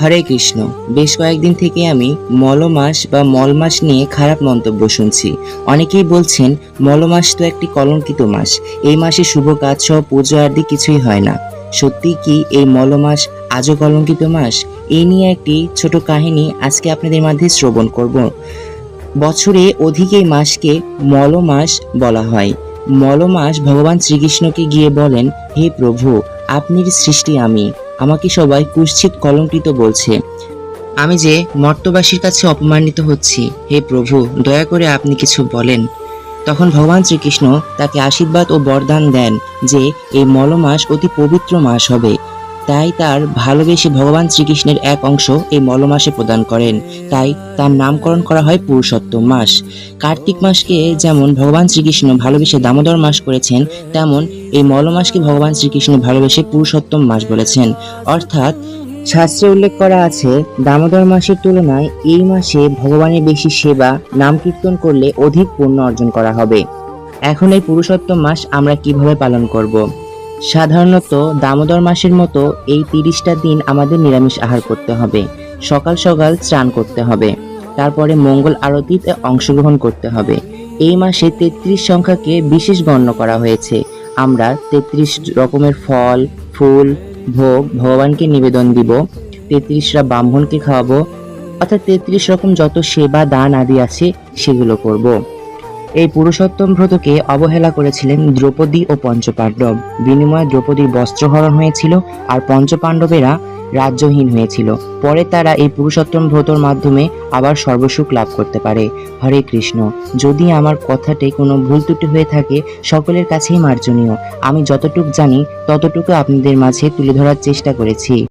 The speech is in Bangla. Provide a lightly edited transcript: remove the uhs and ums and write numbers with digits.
হরে কৃষ্ণ। বেশ কয়েকদিন থেকে আমি মলমাস বা মলমাস নিয়ে খারাপ মন্তব্য শুনছি। অনেকেই বলছেন মলমাস তো একটি কলঙ্কিত মাস, এই মাসে শুভ কাজ সহ পুজো আদি কিছুই হয় না। সত্যি কি এই মলমাস আজও কলঙ্কিত মাস? এই নিয়ে একটি ছোট কাহিনী আজকে আপনাদের মাঝে শ্রবণ করব। বছরে অধিক এই মাসকে মলমাস বলা হয়। মলমাস ভগবান শ্রীকৃষ্ণকে গিয়ে বলেন, হে প্রভু, আপনির সৃষ্টি আমি, আমাকে সবাই কুৎসিত কলঙ্কিত বলছে। আমি যে মর্তবাসীর কাছে অপমানিত হচ্ছি, হে প্রভু, দয়া করে আপনি কিছু বলেন। তখন ভগবান শ্রীকৃষ্ণ তাকে আশীর্বাদ ও বরদান দেন যে এই মলমাস অতি পবিত্র মাস হবে। তাই তার ভালোবেসে ভগবান শ্রীকৃষ্ণের এক অংশ এই মলমাসে প্রদান করেন। তাই তার নামকরণ করা হয় পুরুষোত্তম মাস। কার্তিক মাসকে যেমন ভগবান শ্রীকৃষ্ণ ভালোবেসে দামোদর মাস করেছেন, তেমন এই মলমাসকে ভগবান শ্রীকৃষ্ণ ভালোবেসে পুরুষোত্তম মাস বলেছেন। অর্থাৎ শাস্ত্রে উল্লেখ করা আছে, দামোদর মাসের তুলনায় এই মাসে ভগবানের বেশি সেবা নাম কীর্তন করলে অধিক পুণ্য অর্জন করা হবে। এখন এই পুরুষোত্তম মাস আমরা কিভাবে পালন করব? সাধারণত দামোদর মাসের মতো এই 30টা দিন আমাদের নিরামিষ আহার করতে হবে। সকাল সকাল স্নান করতে হবে, তারপরে মঙ্গল আরতিতে অংশগ্রহণ করতে হবে। এই মাসে 33 সংখ্যাকে বিশেষ গণ্য করা হয়েছে। আমরা 33 রকমের ফল, ফুল, ভোগ ভগবানকে নিবেদন দিব, 33টা ব্রাহ্মণকে খাওয়াবো, অর্থাৎ 33 রকম যত সেবা দান আদি আছে সেগুলো করব। এই পুরুষোত্তম ব্রতকে অবহেলা করেছিলেন দ্রৌপদী ও পঞ্চপাণ্ডব। বিনিময়ে দ্রৌপদীর বস্ত্রহরণ হয়েছিল আর পঞ্চপাণ্ডবেরা রাজ্যহীন হয়েছিল। পরে তারা এই পুরুষোত্তম ব্রতর মাধ্যমে আবার সর্বসুখ লাভ করতে পারে। হরে কৃষ্ণ। যদি আমার কথাতে কোনো ভুল ত্রুটি হয়ে থাকে, সকলের কাছেই মার্জনীয়। আমি যতটুকু জানি ততটুকু আপনাদের মাঝে তুলে ধরার চেষ্টা করেছি।